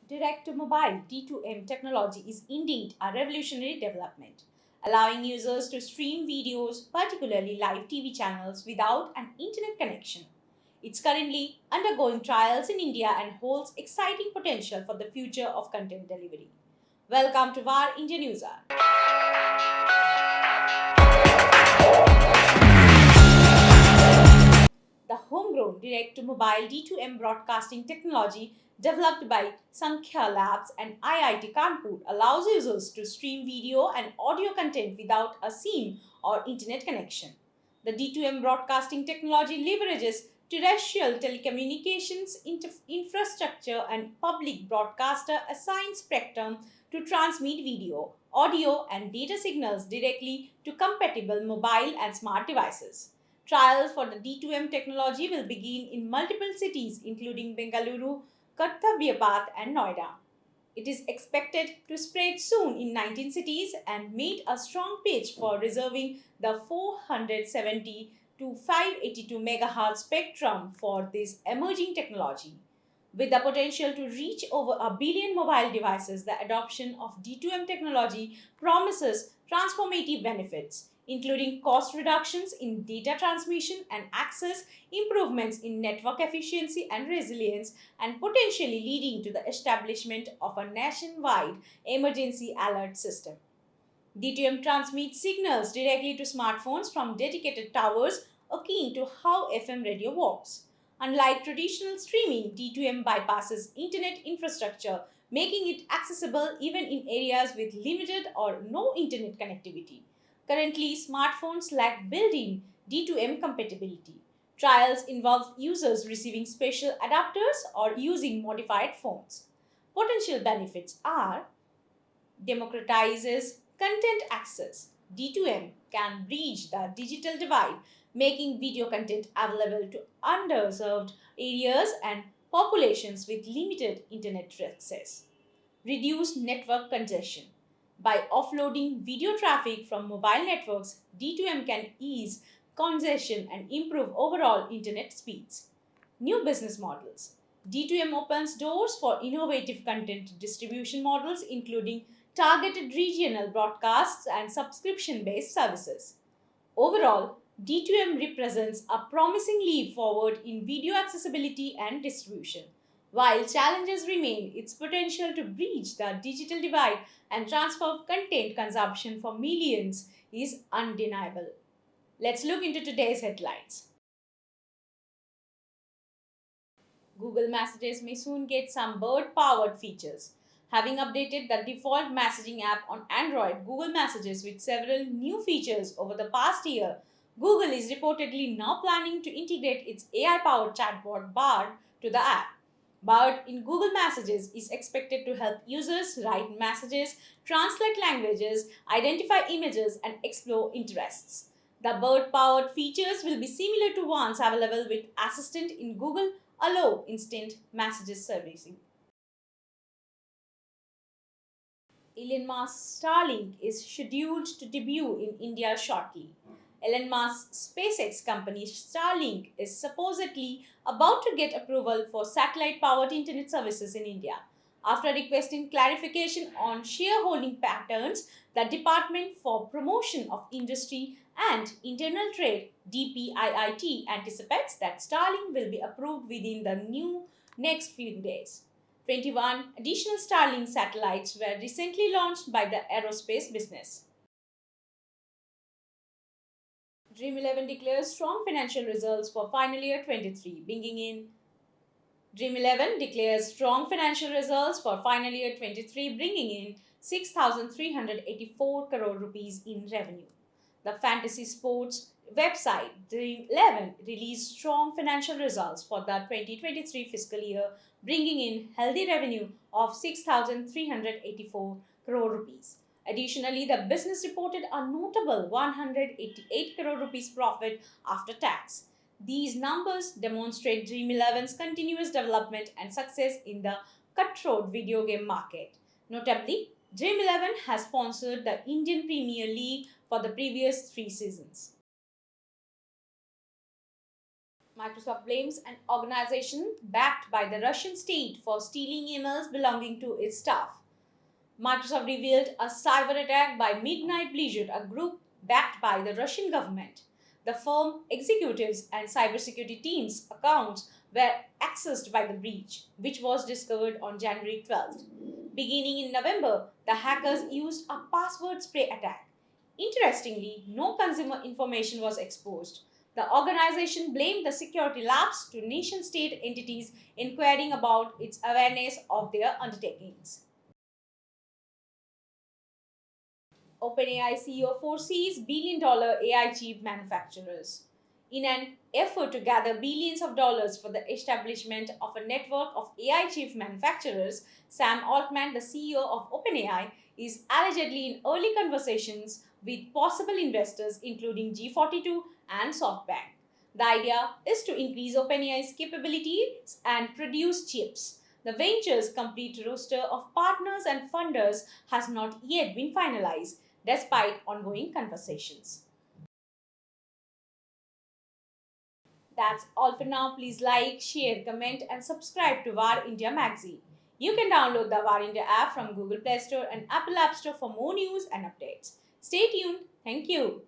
Direct-to-mobile D2M technology is indeed a revolutionary development, allowing users to stream videos, particularly live TV channels, without an internet connection. It's currently undergoing trials in India and holds exciting potential for the future of content delivery. Welcome to VAR India News Hour. The homegrown direct to mobile D2M broadcasting technology developed by Sankhya Labs and IIT Kanpur allows users to stream video and audio content without a SIM or internet connection. The D2M broadcasting technology leverages terrestrial telecommunications infrastructure and public broadcaster assigned spectrum to transmit video, audio, and data signals directly to compatible mobile and smart devices. Trials for the D2M technology will begin in multiple cities, including Bengaluru, Karthavyapat, and Noida. It is expected to spread soon in 19 cities and made a strong pitch for reserving the 470 to 582 MHz spectrum for this emerging technology. With the potential to reach over a billion mobile devices, the adoption of D2M technology promises transformative benefits, including cost reductions in data transmission and access, improvements in network efficiency and resilience, and potentially leading to the establishment of a nationwide emergency alert system. DTM transmits signals directly to smartphones from dedicated towers, akin to how FM radio works. Unlike traditional streaming, D2M bypasses internet infrastructure, making it accessible even in areas with limited or no internet connectivity. Currently, smartphones lack built in D2M compatibility. Trials involve users receiving special adapters or using modified phones. Potential benefits are democratizes content access. D2M can bridge the digital divide, making video content available to underserved areas and populations with limited internet access. Reduce network congestion. By offloading video traffic from mobile networks, D2M can ease congestion and improve overall internet speeds. New business models. D2M opens doors for innovative content distribution models, including targeted regional broadcasts and subscription based services. Overall, D2M represents a promising leap forward in video accessibility and distribution. While challenges remain, its potential to bridge the digital divide and transform content consumption for millions is undeniable. Let's look into today's headlines. Google Messages may soon get some bird powered features. Having updated the default messaging app on Android, Google Messages, with several new features over the past year, Google is reportedly now planning to integrate its AI powered chatbot Bard to the app. Bard in Google Messages is expected to help users write messages, translate languages, identify images, and explore interests. The bird powered features will be similar to ones available with Assistant in Google Allow instant messages servicing. Elon Musk's Starlink is scheduled to debut in India shortly. Elon Musk's SpaceX company Starlink is supposedly about to get approval for satellite powered internet services in India. After requesting clarification on shareholding patterns, the Department for Promotion of Industry and Internal Trade DPIIT anticipates that Starlink will be approved within the next few days. 21 additional Starlink satellites were recently launched by the aerospace business. Dream 11 declares strong financial results for final year 23, bringing in Dream 11 declares strong financial results for final year 23, bringing in 6,384 crore rupees in revenue. The fantasy sports website Dream 11 released strong financial results for the 2023 fiscal year, bringing in healthy revenue of 6,384 crore rupees. Additionally, the business reported a notable 188 crore rupees profit after tax. These numbers demonstrate Dream 11's continuous development and success in the cutthroat video game market. Notably, Dream 11 has sponsored the Indian Premier League for the previous 3 seasons. Microsoft blames an organization backed by the Russian state for stealing emails belonging to its staff. Microsoft revealed a cyber attack by Midnight Blizzard, a group backed by the Russian government. The firm executives and cybersecurity teams' accounts were accessed by the breach, which was discovered on January 12th. Beginning in November, the hackers used a password spray attack. Interestingly, no consumer information was exposed. The organization blamed the security lapse to nation state entities inquiring about its awareness of their undertakings. OpenAI CEO foresees billion-dollar AI chip manufacturers. In an effort to gather billions of dollars for the establishment of a network of AI chip manufacturers, Sam Altman, the CEO of OpenAI, is allegedly in early conversations with possible investors including G42 and SoftBank. The idea is to increase OpenAI's capabilities and produce chips. The venture's complete roster of partners and funders has not yet been finalized, despite ongoing conversations. That's all for now. Please like, share, comment, and subscribe to VAR India magazine. You can download the VAR India app from Google Play Store and Apple App Store for more news and updates. Stay tuned. Thank you.